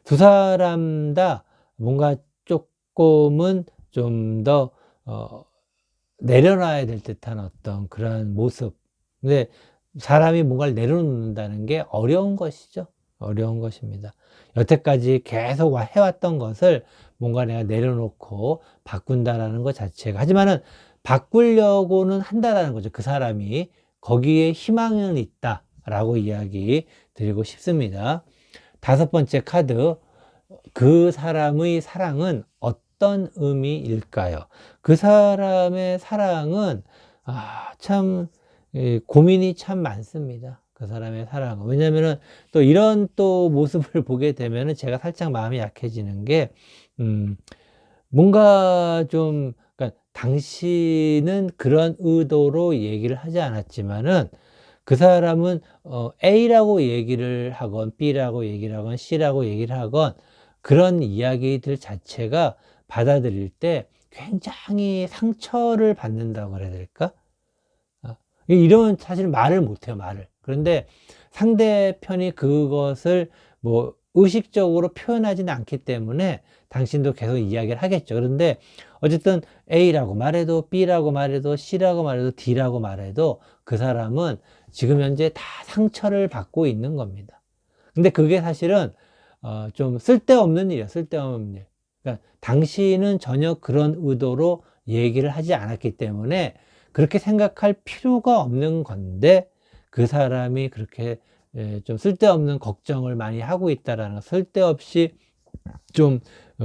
두 사람 다 뭔가 조금은 좀 더 내려놔야 될 듯한 어떤 그런 모습. 근데 사람이 뭔가를 내려놓는다는 게 어려운 것이죠. 어려운 것입니다. 여태까지 계속 해왔던 것을 뭔가 내가 내려놓고 바꾼다라는 것 자체가. 하지만은 바꾸려고는 한다라는 거죠. 그 사람이 거기에 희망은 있다라고 이야기 드리고 싶습니다. 다섯 번째 카드. 그 사람의 사랑은 어떤 의미일까요? 그 사람의 사랑은 참 고민이 참 많습니다. 그 사람의 사랑은. 왜냐면은 또 이런 또 모습을 보게 되면은 제가 살짝 마음이 약해지는 게 뭔가 좀, 그러니까 당신은 그런 의도로 얘기를 하지 않았지만은 그 사람은 A라고 얘기를 하건 B라고 얘기를 하건 C라고 얘기를 하건 그런 이야기들 자체가 받아들일 때 굉장히 상처를 받는다고 그래야 될까? 이러면 사실 말을 못해요, 말을. 그런데 상대편이 그것을 뭐 의식적으로 표현하지는 않기 때문에 당신도 계속 이야기를 하겠죠. 그런데 어쨌든 A라고 말해도 B라고 말해도 C라고 말해도 D라고 말해도 그 사람은 지금 현재 다 상처를 받고 있는 겁니다. 근데 그게 사실은 좀 쓸데없는 일이에요. 쓸데없는 일. 그러니까 당신은 전혀 그런 의도로 얘기를 하지 않았기 때문에 그렇게 생각할 필요가 없는 건데 그 사람이 그렇게 좀 쓸데없는 걱정을 많이 하고 있다라는 거, 쓸데없이 좀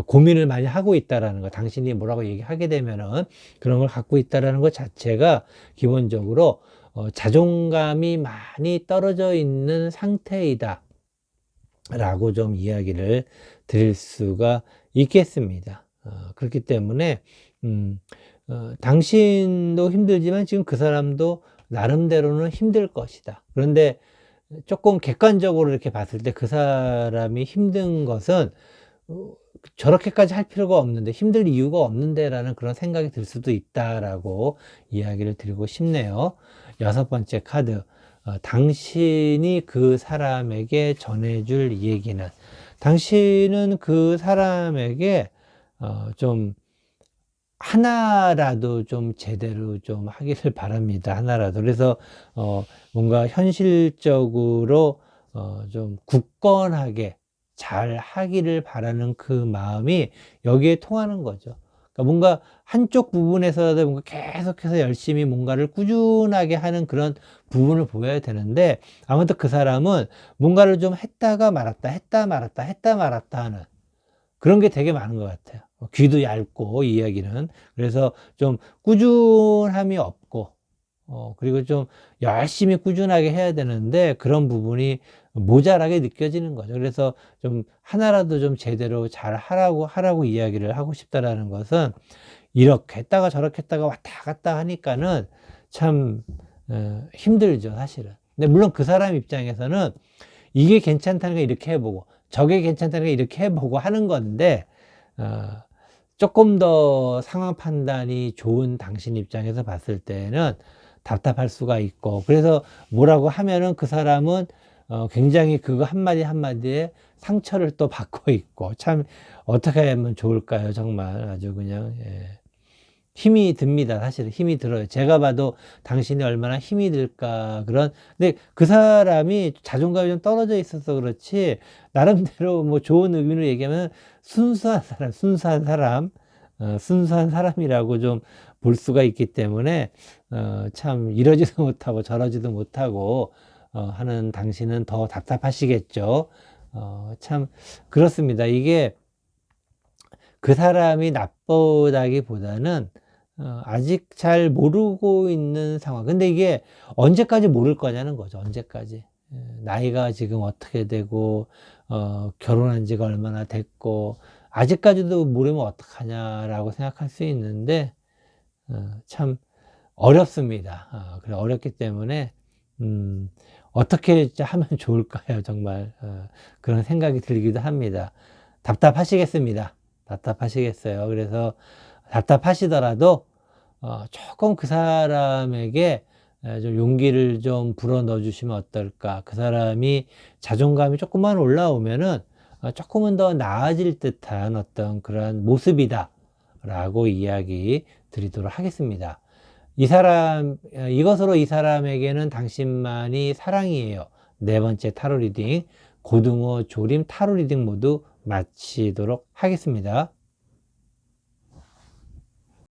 고민을 많이 하고 있다라는 거, 당신이 뭐라고 얘기하게 되면은 그런 걸 갖고 있다라는 것 자체가 기본적으로 자존감이 많이 떨어져 있는 상태이다 라고 좀 이야기를 드릴 수가 있겠습니다. 그렇기 때문에 당신도 힘들지만 지금 그 사람도 나름대로는 힘들 것이다. 그런데 조금 객관적으로 이렇게 봤을 때 그 사람이 힘든 것은 저렇게까지 할 필요가 없는데, 힘들 이유가 없는데 라는 그런 생각이 들 수도 있다라고 이야기를 드리고 싶네요. 여섯 번째 카드. 당신이 그 사람에게 전해줄 얘기는, 당신은 그 사람에게 좀 하나라도 좀 제대로 좀 하기를 바랍니다. 하나라도. 그래서 뭔가 현실적으로 좀 굳건하게 잘 하기를 바라는 그 마음이 여기에 통하는 거죠. 그러니까 뭔가 한쪽 부분에서라도 뭔가 계속해서 열심히 뭔가를 꾸준하게 하는 그런 부분을 보여야 되는데, 아무튼 그 사람은 뭔가를 좀 했다가 말았다, 했다 말았다, 했다 말았다 하는 그런 게 되게 많은 것 같아요. 귀도 얇고, 이 이야기는. 그래서 좀 꾸준함이 없고, 그리고 좀 열심히 꾸준하게 해야 되는데 그런 부분이 모자라게 느껴지는 거죠. 그래서 좀 하나라도 좀 제대로 잘 하라고 이야기를 하고 싶다라는 것은, 이렇게 했다가 저렇게 했다가 왔다 갔다 하니까는 참 힘들죠, 사실은. 근데 물론 그 사람 입장에서는 이게 괜찮다는 거 이렇게 해보고 저게 괜찮다는 거 이렇게 해보고 하는 건데, 조금 더 상황 판단이 좋은 당신 입장에서 봤을 때는 답답할 수가 있고, 그래서 뭐라고 하면은 그 사람은 굉장히 그거 한마디 한마디에 상처를 또 받고 있고, 참 어떻게 하면 좋을까요? 정말 아주 그냥 힘이 듭니다. 사실은 힘이 들어요. 제가 봐도 당신이 얼마나 힘이 들까, 그런. 근데 그 사람이 자존감이 좀 떨어져 있어서 그렇지, 나름대로 뭐 좋은 의미로 얘기하면 순수한 사람이라고 좀 볼 수가 있기 때문에 참 이러지도 못하고 저러지도 못하고 하는 당신은 더 답답하시겠죠. 참 그렇습니다. 이게 그 사람이 나쁘다기보다는 아직 잘 모르고 있는 상황. 근데 이게 언제까지 모를 거냐는 거죠. 언제까지. 나이가 지금 어떻게 되고 결혼한 지가 얼마나 됐고 아직까지도 모르면 어떡하냐라고 생각할 수 있는데 참 어렵습니다. 그래 어렵기 때문에 어떻게 하면 좋을까요? 정말 그런 생각이 들기도 합니다. 답답하시겠습니다. 답답하시겠어요. 그래서 답답하시더라도 조금 그 사람에게 좀 용기를 좀 불어 넣어 주시면 어떨까. 그 사람이 자존감이 조금만 올라오면은 조금은 더 나아질 듯한 어떤 그런 모습이다 라고 이야기 드리도록 하겠습니다. 이것으로 이 사람에게는 당신만이 사랑이에요. 네 번째 타로 리딩, 고등어 조림 타로 리딩 모두 마치도록 하겠습니다.